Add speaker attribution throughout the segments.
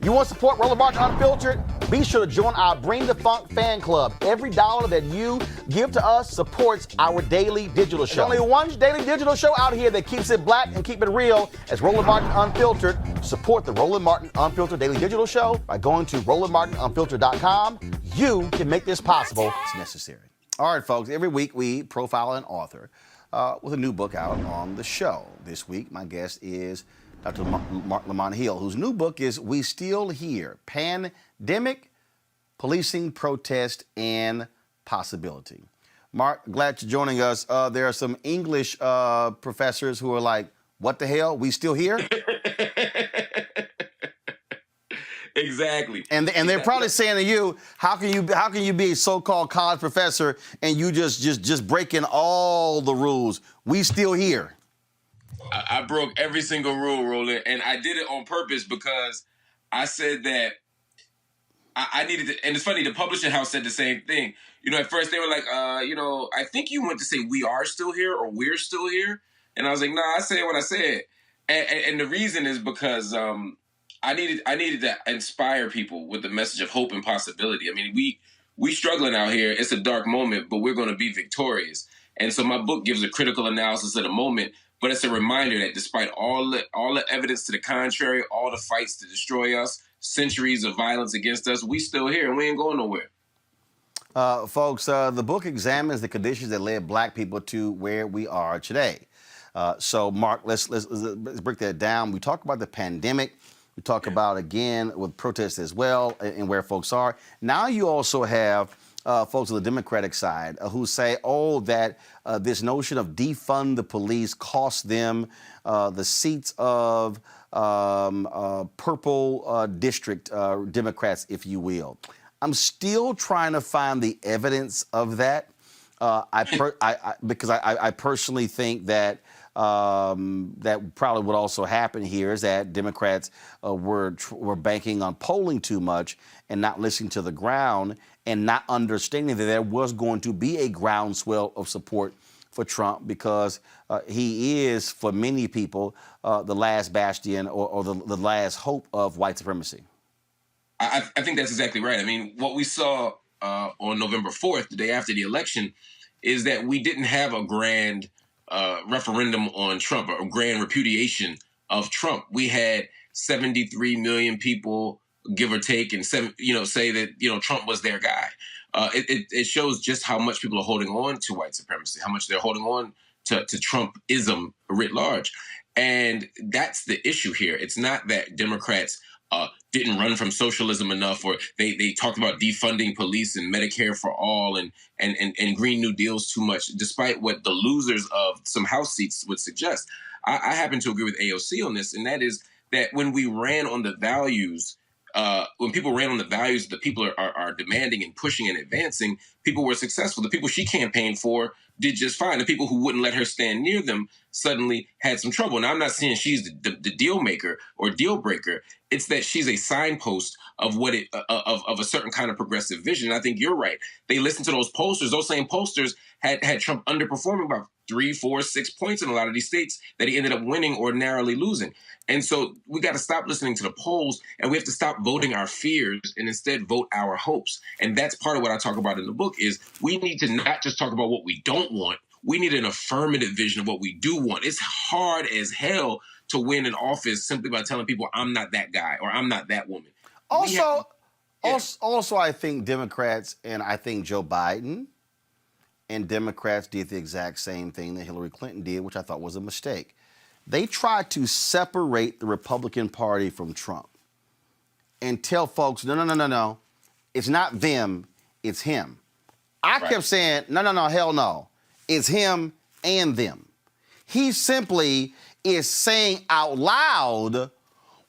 Speaker 1: You want to support Roland Martin Unfiltered? Be sure to join our Bring the Funk fan club. Every dollar that you give to us supports our daily digital show. There's only one daily digital show out here that keeps it black and keep it real as Roland Martin Unfiltered. Support the Roland Martin Unfiltered daily digital show by going to RolandMartinUnfiltered.com. You can make this possible. It's necessary. All right, folks, every week we profile an author with a new book out on the show. This week, my guest is Dr. Marc Lamont Hill, whose new book is We Still Here, Pandemic, Policing, Protest, and Possibility. Mark, glad you're joining us. There are some English professors who are like, what the hell? We still here?
Speaker 2: Exactly.
Speaker 1: And they're probably saying to you, how can you be a so-called college professor and you just breaking all the rules? We still here.
Speaker 2: I broke every single rule, Roland, and I did it on purpose because I said that I needed to, and it's funny, the publishing house said the same thing. You know, at first they were like, I think you want to say we are still here or we're still here. And I was like, I said what I said. And the reason is because I needed to inspire people with the message of hope and possibility. I mean, we struggling out here. It's a dark moment, but we're going to be victorious. And so my book gives a critical analysis of the moment, but it's a reminder that despite all the evidence to the contrary, all the fights to destroy us, centuries of violence against us, we still here and we ain't going nowhere.
Speaker 1: Folks, the book examines the conditions that led black people to where we are today. So, Mark, let's break that down. We talk about the pandemic. We talk about, again, with protests as well and where folks are. Now you also have folks on the Democratic side who say, that this notion of defund the police cost them the seats of purple district Democrats, if you will. I'm still trying to find the evidence of that. Because I personally think that that probably would also happen here is that Democrats were banking on polling too much and not listening to the ground and not understanding that there was going to be a groundswell of support for Trump because he is, for many people, the last bastion or the last hope of white supremacy.
Speaker 2: I think that's exactly right. I mean, what we saw on November 4th, the day after the election, is that we didn't have a grand referendum on Trump, or a grand repudiation of Trump. We had 73 million people, give or take, and say that Trump was their guy. It shows just how much people are holding on to white supremacy, how much they're holding on to Trumpism writ large. And that's the issue here. It's not that Democrats didn't run from socialism enough, or they talked about defunding police and Medicare for all and Green New Deals too much, despite what the losers of some House seats would suggest. I happen to agree with AOC on this, and that is that when we ran on the values, when people ran on the values that people are demanding and pushing and advancing, people were successful. The people she campaigned for did just fine. The people who wouldn't let her stand near them suddenly had some trouble. Now, I'm not saying she's the deal maker or deal breaker. It's that she's a signpost of of a certain kind of progressive vision. And I think you're right. They listened to those posters. Those same posters had Trump underperforming by 3, 4, 6 points in a lot of these states that he ended up winning or narrowly losing. And so we got to stop listening to the polls, and we have to stop voting our fears and instead vote our hopes. And that's part of what I talk about in the book is we need to not just talk about what we don't want. We need an affirmative vision of what we do want. It's hard as hell to win an office simply by telling people I'm not that guy or I'm not that woman.
Speaker 1: Also, I think Democrats and I think Joe Biden and Democrats did the exact same thing that Hillary Clinton did, which I thought was a mistake. They tried to separate the Republican Party from Trump and tell folks, no. It's not them, it's him. I kept saying, no, hell no. It's him and them. He simply is saying out loud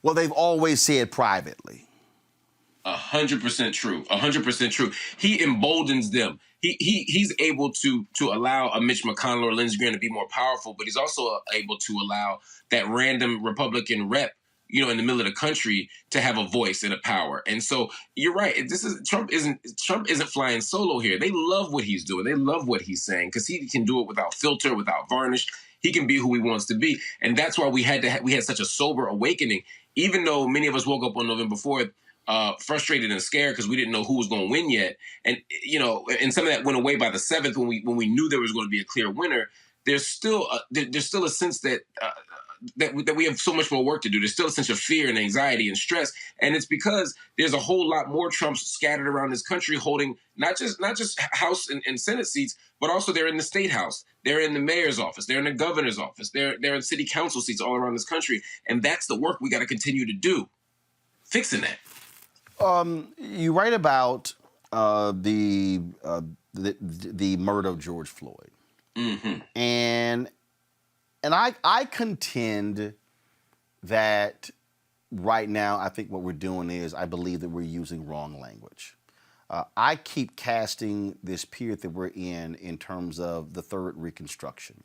Speaker 1: what they've always said privately.
Speaker 2: 100% true. 100% true. He emboldens them. He's able to allow a Mitch McConnell or Lindsey Graham to be more powerful, but he's also able to allow that random Republican rep, in the middle of the country to have a voice and a power. And so you're right. Trump isn't flying solo here. They love what he's doing. They love what he's saying because he can do it without filter, without varnish. He can be who he wants to be. And that's why we had such a sober awakening, even though many of us woke up on November 4th frustrated and scared because we didn't know who was going to win yet. And, and some of that went away by the 7th when we knew there was going to be a clear winner. There's still a sense that that we have so much more work to do. There's still a sense of fear and anxiety and stress, and it's because there's a whole lot more Trumps scattered around this country, holding not just House and Senate seats, but also they're in the state house, they're in the mayor's office, they're in the governor's office, they're in city council seats all around this country, and that's the work we got to continue to do, fixing that.
Speaker 1: You write about the murder of George Floyd, and I contend that right now I think what we're doing is I believe that we're using wrong language. I keep casting this period that we're in terms of the third Reconstruction.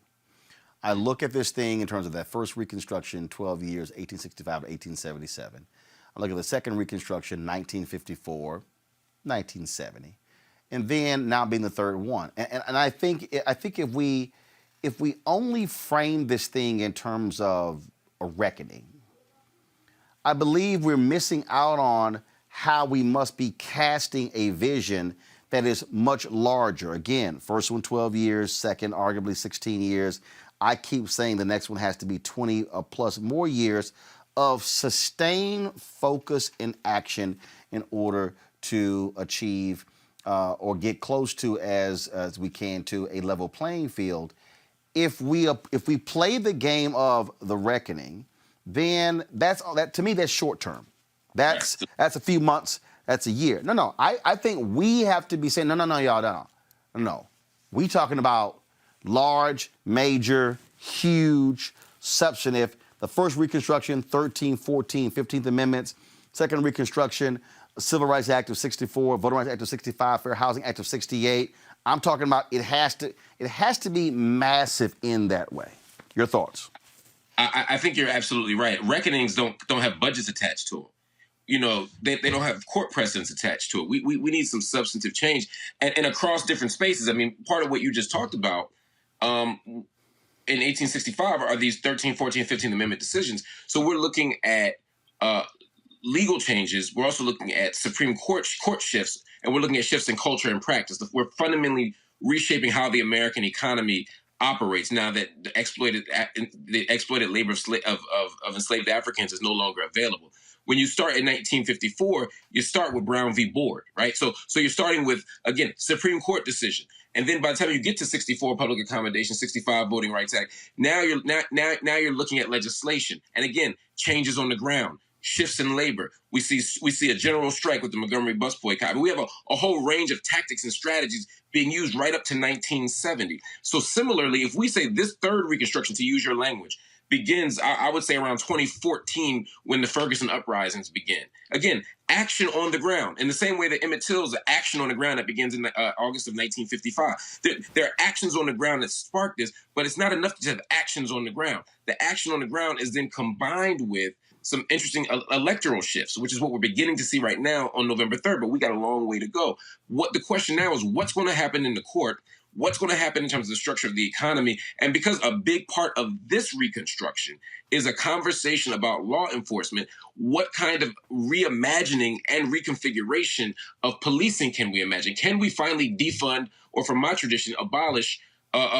Speaker 1: I look at this thing in terms of that first Reconstruction, 12 years, 1865 to 1877. I look at the second Reconstruction, 1954, 1970, and then now being the third one. And I think if we only frame this thing in terms of a reckoning, I believe we're missing out on how we must be casting a vision that is much larger. Again, first one 12 years, second arguably 16 years. I keep saying the next one has to be 20 plus more years of sustained focus and action in order to achieve or get close to as we can to a level playing field. If we play the game of the reckoning, then that to me that's short term. That's a few months. That's a year. No. I think we have to be saying no, y'all, no. We talking about large, major, huge, substantive. The first Reconstruction, 13, 14, 15th Amendments. Second Reconstruction, Civil Rights Act of 64, Voting Rights Act of 65, Fair Housing Act of 68. I'm talking about it has to be massive in that way. Your thoughts?
Speaker 2: I think you're absolutely right. Reckonings don't have budgets attached to them. They don't have court precedents attached to it. We need some substantive change, and across different spaces. I mean, part of what you just talked about in 1865 are these 13, 14, 15th Amendment decisions. So we're looking at legal changes. We're also looking at Supreme Court shifts, and we're looking at shifts in culture and practice. We're fundamentally reshaping how the American economy operates now that the exploited labor of enslaved Africans is no longer available. When you start in 1954, you start with Brown v. Board, right? So you're starting with, again, Supreme Court decision. And then by the time you get to 64, Public Accommodation, 65, Voting Rights Act, now you're looking at legislation. And again, changes on the ground, shifts in labor. We see a general strike with the Montgomery bus boycott. But we have a whole range of tactics and strategies being used right up to 1970. So similarly, if we say this third Reconstruction, to use your language, begins, I would say, around 2014 when the Ferguson uprisings begin. Again, action on the ground. In the same way that Emmett Till's action on the ground that begins in August of 1955. There are actions on the ground that spark this, but it's not enough to have actions on the ground. The action on the ground is then combined with some interesting electoral shifts, which is what we're beginning to see right now on November 3rd, but we got a long way to go. What the question now is, what's going to happen in the court? What's going to happen in terms of the structure of the economy? And because a big part of this Reconstruction is a conversation about law enforcement, what kind of reimagining and reconfiguration of policing can we imagine? Can we finally defund, or from my tradition, abolish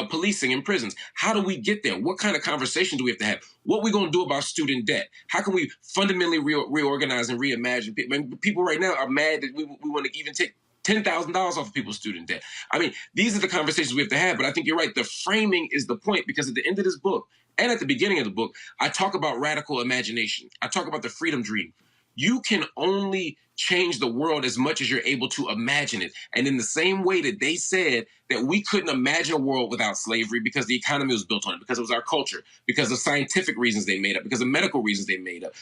Speaker 2: policing in prisons? How do we get there? What kind of conversation do we have to have? What are we going to do about student debt? How can we fundamentally reorganize and reimagine? People right now are mad that we want to even take $10,000 off of people's student debt. I mean, these are the conversations we have to have, but I think you're right. The framing is the point, because at the end of this book and at the beginning of the book, I talk about radical imagination. I talk about the freedom dream. You can only change the world as much as you're able to imagine it. And in the same way that they said that we couldn't imagine a world without slavery because the economy was built on it, because it was our culture, because of scientific reasons they made up, because of medical reasons they made up,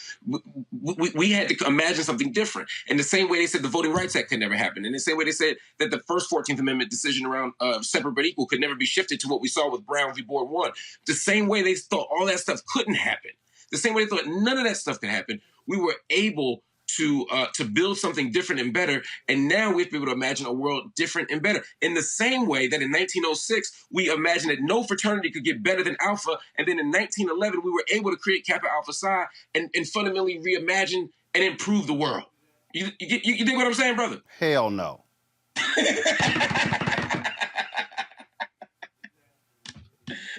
Speaker 2: we had to imagine something different. In the same way they said the Voting Rights Act could never happen. In the same way they said that the first 14th Amendment decision around separate but equal could never be shifted to what we saw with Brown v. Board 1. The same way they thought all that stuff couldn't happen. The same way they thought none of that stuff could happen. We were able to build something different and better. And now we have to be able to imagine a world different and better. In the same way that in 1906, we imagined that no fraternity could get better than Alpha. And then in 1911, we were able to create Kappa Alpha Psi and fundamentally reimagine and improve the world. You think what I'm saying, brother?
Speaker 1: Hell no.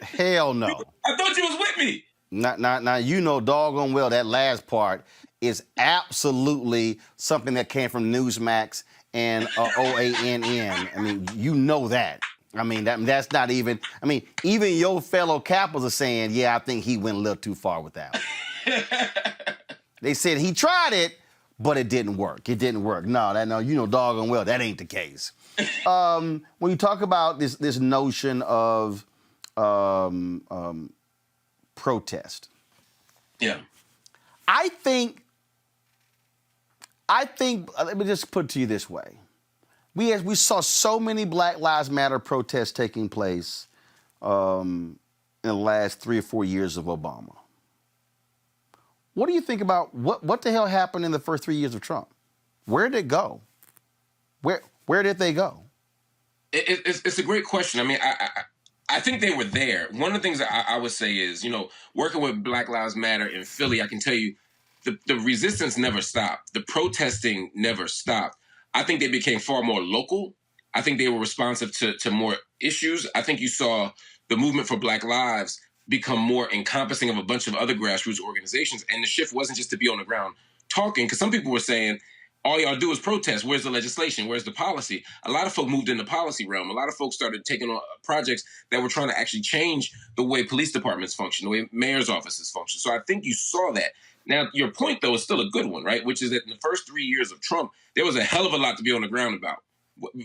Speaker 1: Hell no.
Speaker 2: I thought you was with me.
Speaker 1: Now, you know doggone well that last part is absolutely something that came from Newsmax and OANN. I mean, you know that. I mean, that's not even, I mean, even your fellow Kappas are saying, yeah, I think he went a little too far with that one. They said he tried it, but it didn't work. It didn't work. No, you know doggone well that ain't the case. When you talk about this notion of protest.
Speaker 2: Yeah.
Speaker 1: I think, let me just put it to you this way. We saw so many Black Lives Matter protests taking place in the last 3 or 4 years of Obama. What do you think about what the hell happened in the first 3 years of Trump? Where did it go? Where did they go?
Speaker 2: It's a great question. I mean, I think they were there. One of the things that I would say is, you know, working with Black Lives Matter in Philly, I can tell you the resistance never stopped. The protesting never stopped. I think they became far more local. I think they were responsive to more issues. I think you saw the movement for Black Lives become more encompassing of a bunch of other grassroots organizations. And the shift wasn't just to be on the ground talking, because some people were saying, all y'all do is protest. Where's the legislation? Where's the policy? A lot of folk moved in the policy realm. A lot of folks started taking on projects that were trying to actually change the way police departments function, the way mayor's offices function. So I think you saw that. Now, your point, though, is still a good one, right? Which is that in the first 3 years of Trump, there was a hell of a lot to be on the ground about.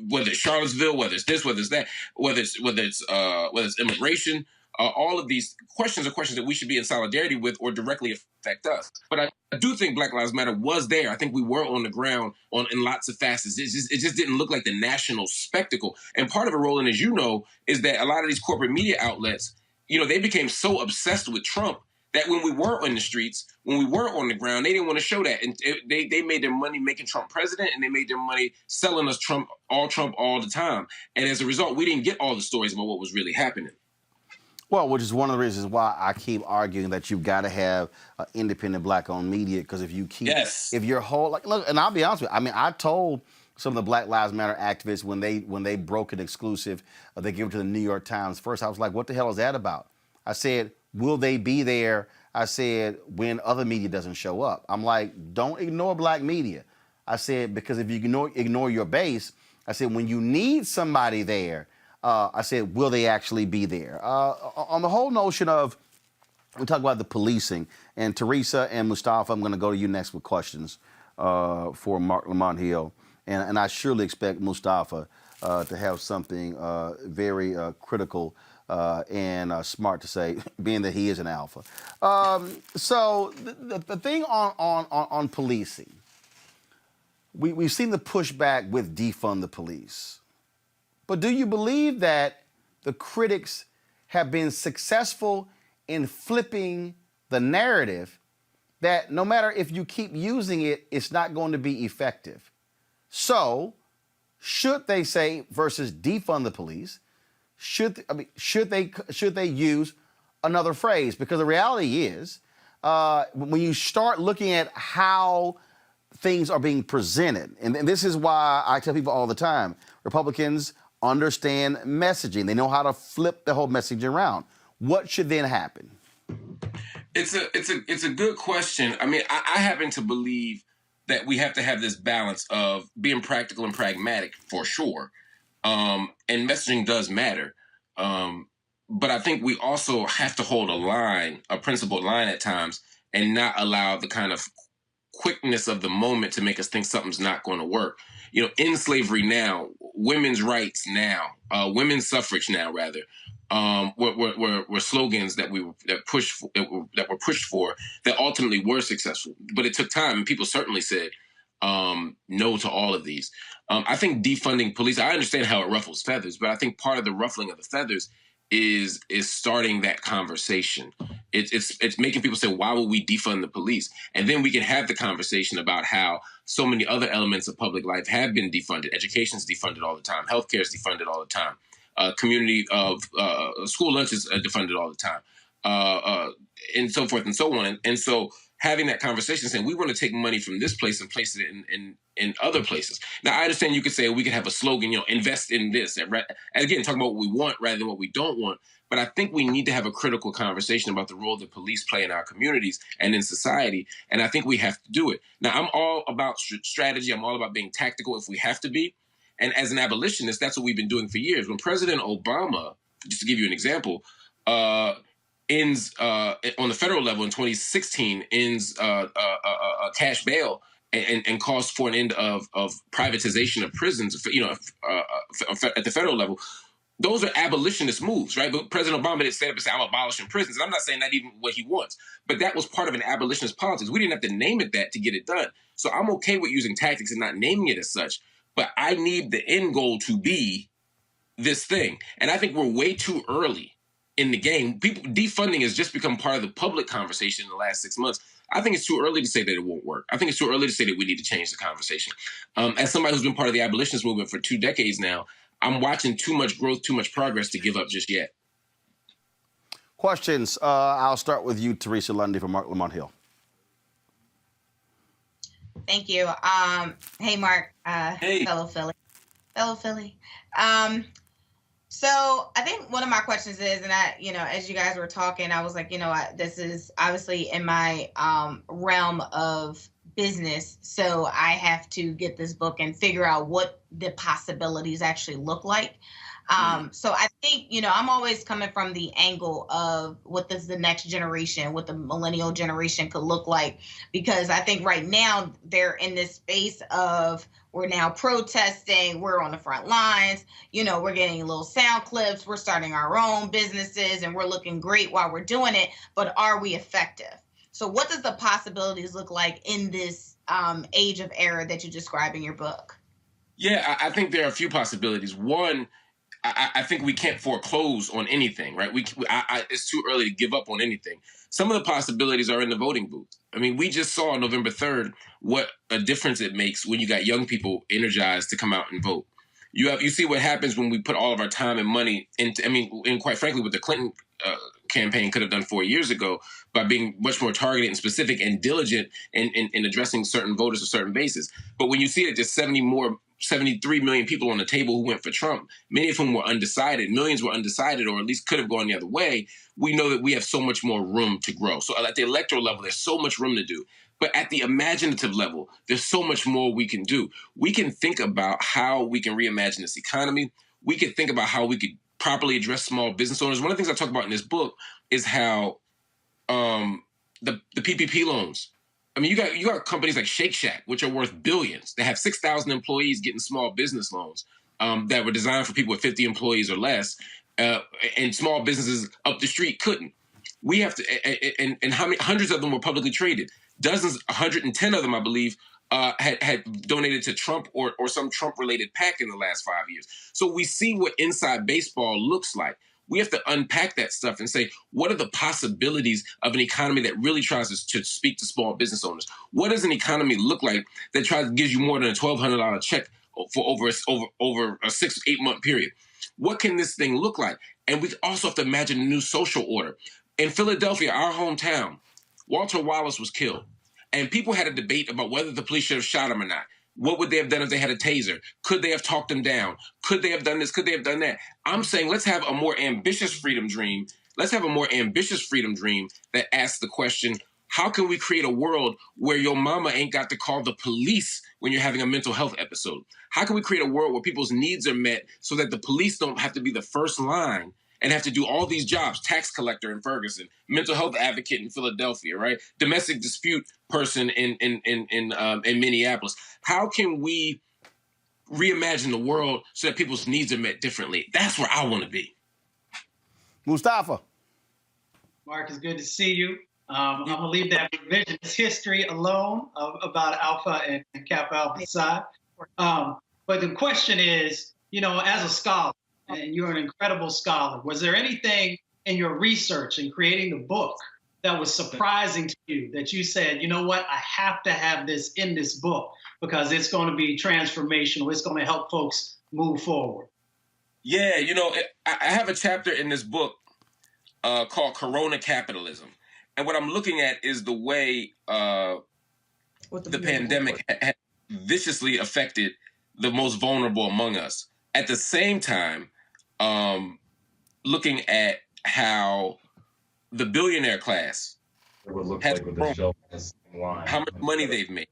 Speaker 2: Whether it's Charlottesville, whether it's this, whether it's that, whether it's immigration, all of these questions are questions that we should be in solidarity with or directly affect us. But I do think Black Lives Matter was there. I think we were on the ground in lots of facets. It just didn't look like the national spectacle. And part of it, Roland, as you know, is that a lot of these corporate media outlets, you know, they became so obsessed with Trump that when we were on the streets, when we were on the ground, they didn't want to show that. And they made their money making Trump president, and they made their money selling us Trump all the time. And as a result, we didn't get all the stories about what was really happening.
Speaker 1: Well, which is one of the reasons why I keep arguing that you've got to have independent Black-owned media, because if you keep, if your whole, like, look, and I'll be honest with you, I mean, I told some of the Black Lives Matter activists when they broke an exclusive, they gave it to the New York Times first, I was like, what the hell is that about? I said, will they be there? I said, when other media doesn't show up. I'm like, don't ignore Black media. I said, because if you ignore your base, I said, when you need somebody there, I said, will they actually be there? On the whole notion of, we talk about the policing, and Teresa and Mustafa, I'm going to go to you next with questions for Marc Lamont Hill, and I surely expect Mustafa to have something very critical and smart to say, being that he is an alpha. So the thing on policing, we've seen the pushback with defund the police. But do you believe that the critics have been successful in flipping the narrative that no matter if you keep using it, it's not going to be effective? So, should they say versus defund the police? Should they use another phrase? Because the reality is, when you start looking at how things are being presented, and this is why I tell people all the time, Republicans understand messaging. They know how to flip the whole message around. What should then happen?
Speaker 2: It's a good question. I mean, I happen to believe that we have to have this balance of being practical and pragmatic for sure. And messaging does matter. But I think we also have to hold a principled line at times, and not allow the kind of quickness of the moment to make us think something's not going to work. You know, in slavery now, women's rights now, women's suffrage now, rather, were slogans that were pushed for that ultimately were successful. But it took time, and people certainly said no to all of these. I think defunding police, I understand how it ruffles feathers, but I think part of the ruffling of the feathers is starting that conversation. It's making people say, why would we defund the police? And then we can have the conversation about how so many other elements of public life have been defunded. Education's defunded all the time. Healthcare is defunded all the time. Community of school lunches are defunded all the time, and so forth and so on. And so having that conversation, saying we want to take money from this place and place it in other places. Now, I understand you could say we could have a slogan, invest in this. And again, talking about what we want rather than what we don't want. But I think we need to have a critical conversation about the role that police play in our communities and in society. And I think we have to do it. Now, I'm all about strategy. I'm all about being tactical if we have to be. And as an abolitionist, that's what we've been doing for years. When President Obama, just to give you an example, ends on the federal level in 2016, ends a cash bail and calls for an end of privatization of prisons, at the federal level. Those are abolitionist moves, right? But President Obama didn't stand up and say, I'm abolishing prisons. And I'm not saying that even what he wants, but that was part of an abolitionist politics. We didn't have to name it that to get it done. So I'm okay with using tactics and not naming it as such, but I need the end goal to be this thing. And I think we're way too early in the game. Defunding has just become part of the public conversation in the last 6 months. I think it's too early to say that it won't work. I think it's too early to say that we need to change the conversation. As somebody who's been part of the abolitionist movement for 2 decades now, I'm watching too much growth, too much progress to give up just yet.
Speaker 1: Questions. I'll start with you, Teresa Lundy from Marc Lamont Hill.
Speaker 3: Thank you. Hey, Mark.
Speaker 2: Hey.
Speaker 3: Fellow Philly. So I think one of my questions is, and as you guys were talking, I was like, this is obviously in my realm of business. So I have to get this book and figure out what the possibilities actually look like. So I think, I'm always coming from the angle of what does the next generation, what the millennial generation could look like, because I think right now they're in this space of we're now protesting, we're on the front lines, we're getting little sound clips, we're starting our own businesses and we're looking great while we're doing it, but are we effective? So what does the possibilities look like in this age of error that you describe in your book?
Speaker 2: Yeah, I think there are a few possibilities. One, I think we can't foreclose on anything, right? It's too early to give up on anything. Some of the possibilities are in the voting booth. I mean, we just saw on November 3rd what a difference it makes when you got young people energized to come out and vote. You see what happens when we put all of our time and money into, and quite frankly, what the Clinton campaign could have done 4 years ago by being much more targeted and specific and diligent in addressing certain voters or certain bases. But when you see that there's 73 million people on the table who went for Trump, many of whom were undecided, millions were undecided, or at least could have gone the other way, we know that we have so much more room to grow. So at the electoral level, there's so much room to do. But at the imaginative level, there's so much more we can do. We can think about how we can reimagine this economy. We can think about how we could properly address small business owners. One of the things I talk about in this book is how the PPP loans. You got companies like Shake Shack, which are worth billions. They have 6,000 employees getting small business loans that were designed for people with 50 employees or less, and small businesses up the street couldn't. We have to, and how many hundreds of them were publicly traded? Dozens, 110 of them, I believe, had donated to Trump or some Trump-related PAC in the last 5 years. So we see what inside baseball looks like. We have to unpack that stuff and say, what are the possibilities of an economy that really tries to speak to small business owners? What does an economy look like that gives you more than a $1,200 check for over a 6-8 month period? What can this thing look like? And we also have to imagine a new social order. In Philadelphia, our hometown, Walter Wallace was killed. And people had a debate about whether the police should have shot him or not. What would they have done if they had a taser? Could they have talked him down? Could they have done this? Could they have done that? I'm saying let's have a more ambitious freedom dream. Let's have a more ambitious freedom dream that asks the question, how can we create a world where your mama ain't got to call the police when you're having a mental health episode? How can we create a world where people's needs are met so that the police don't have to be the first line and have to do all these jobs, tax collector in Ferguson, mental health advocate in Philadelphia, right? Domestic dispute person in Minneapolis. How can we reimagine the world so that people's needs are met differently? That's where I want to be.
Speaker 1: Mustafa.
Speaker 4: Mark, it's good to see you. I'm going to leave that revisionist history alone about Alpha and Kappa Alpha Psi. But the question is, as a scholar, and you're an incredible scholar. Was there anything in your research and creating the book that was surprising to you that you said, you know what, I have to have this in this book because it's going to be transformational. It's going to help folks move forward?
Speaker 2: Yeah, I have a chapter in this book called Corona Capitalism. And what I'm looking at is the way the pandemic has viciously affected the most vulnerable among us. At the same time, looking at how the billionaire class has grown, how much money they've made,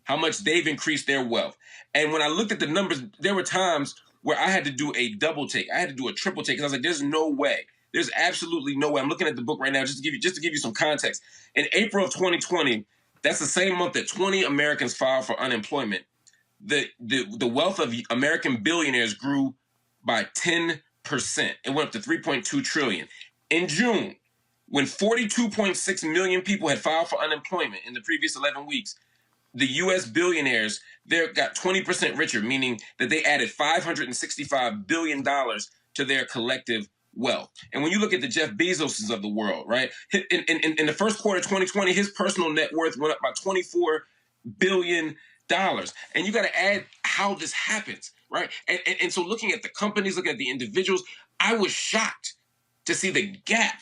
Speaker 2: how much they've increased their wealth. And when I looked at the numbers, there were times where I had to do a double take. I had to do a triple take because I was like, there's no way. There's absolutely no way. I'm looking at the book right now just to give you some context. In April of 2020, that's the same month that 20 Americans filed for unemployment. The wealth of American billionaires grew by 10%. It went up to 3.2 trillion. In June, when 42.6 million people had filed for unemployment in the previous 11 weeks, the U.S. billionaires, they got 20% richer, meaning that they added $565 billion to their collective wealth. And when you look at the Jeff Bezoses of the world, right, in the first quarter of 2020, his personal net worth went up by $24 billion. And you got to add how this happens, right? And so looking at the companies, looking at the individuals, I was shocked to see the gap.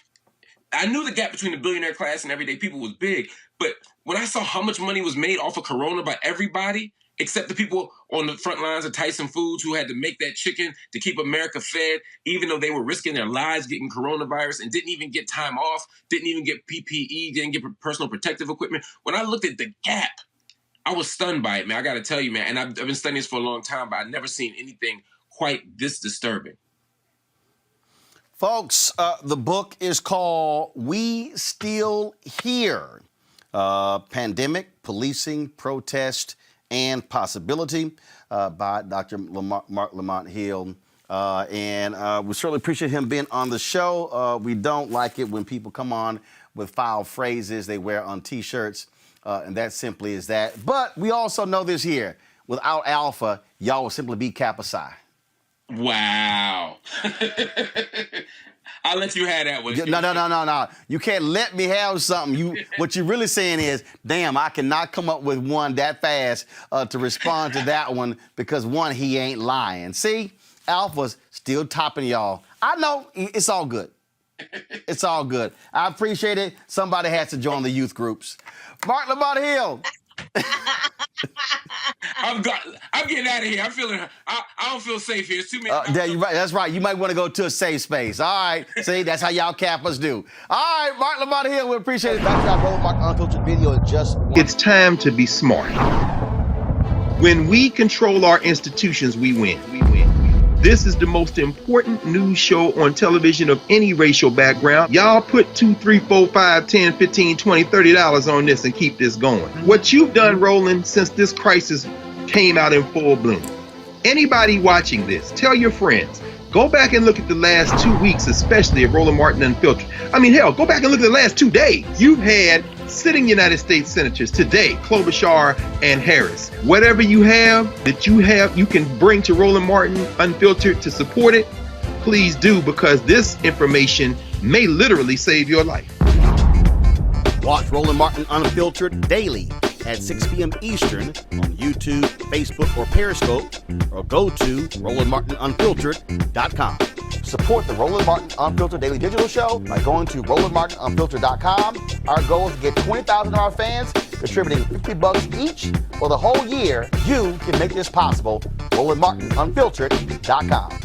Speaker 2: I knew the gap between the billionaire class and everyday people was big, but when I saw how much money was made off of Corona by everybody, except the people on the front lines of Tyson Foods who had to make that chicken to keep America fed, even though they were risking their lives getting coronavirus and didn't even get time off, didn't even get PPE, didn't get personal protective equipment. When I looked at the gap, I was stunned by it, man. I got to tell you, man, and I've been studying this for a long time, but I've never seen anything quite this disturbing.
Speaker 1: Folks, the book is called We Still Here, Pandemic, Policing, Protest, and Possibility by Dr. Marc Lamont Hill. And we certainly appreciate him being on the show. We don't like it when people come on with foul phrases they wear on T-shirts, and that simply is that. But we also know this here. Without Alpha, y'all will simply be Kappa Psi.
Speaker 2: Wow. I'll let you have that one.
Speaker 1: No. You can't let me have something. What you're really saying is, damn, I cannot come up with one that fast to respond to that one because, one, he ain't lying. See, Alpha's still topping y'all. I know. It's all good. It's all good. I appreciate it. Somebody has to join the youth groups. Marc Lamont Hill.
Speaker 2: I'm getting out of here. I don't feel safe here. It's too many.
Speaker 1: Yeah, you're right. That's right. You might want to go to a safe space. All right. See, that's how y'all Kappas do. All right, Marc Lamont Hill, we appreciate it. That's our Roland Martin Unfiltered video.
Speaker 5: It's time to be smart. When we control our institutions, we win. This is the most important news show on television of any racial background. Y'all put $2, $3, $4, $5, $10, $15, $20, $30 on this and keep this going. What you've done, Roland, since this crisis came out in full bloom. Anybody watching this, tell your friends. Go back and look at the last 2 weeks, especially of Roland Martin Unfiltered. I mean, hell, go back and look at the last 2 days. You've had sitting United States senators today, Klobuchar and Harris. Whatever you have, you can bring to Roland Martin Unfiltered to support it, please do, because this information may literally save your life.
Speaker 1: Watch Roland Martin Unfiltered daily at 6 p.m. Eastern on YouTube, Facebook, or Periscope, or go to RolandMartinUnfiltered.com. Support the Roland Martin Unfiltered Daily Digital Show by going to RolandMartinUnfiltered.com. Our goal is to get 20,000 of our fans contributing $50 each for the whole year. You can make this possible. RolandMartinUnfiltered.com.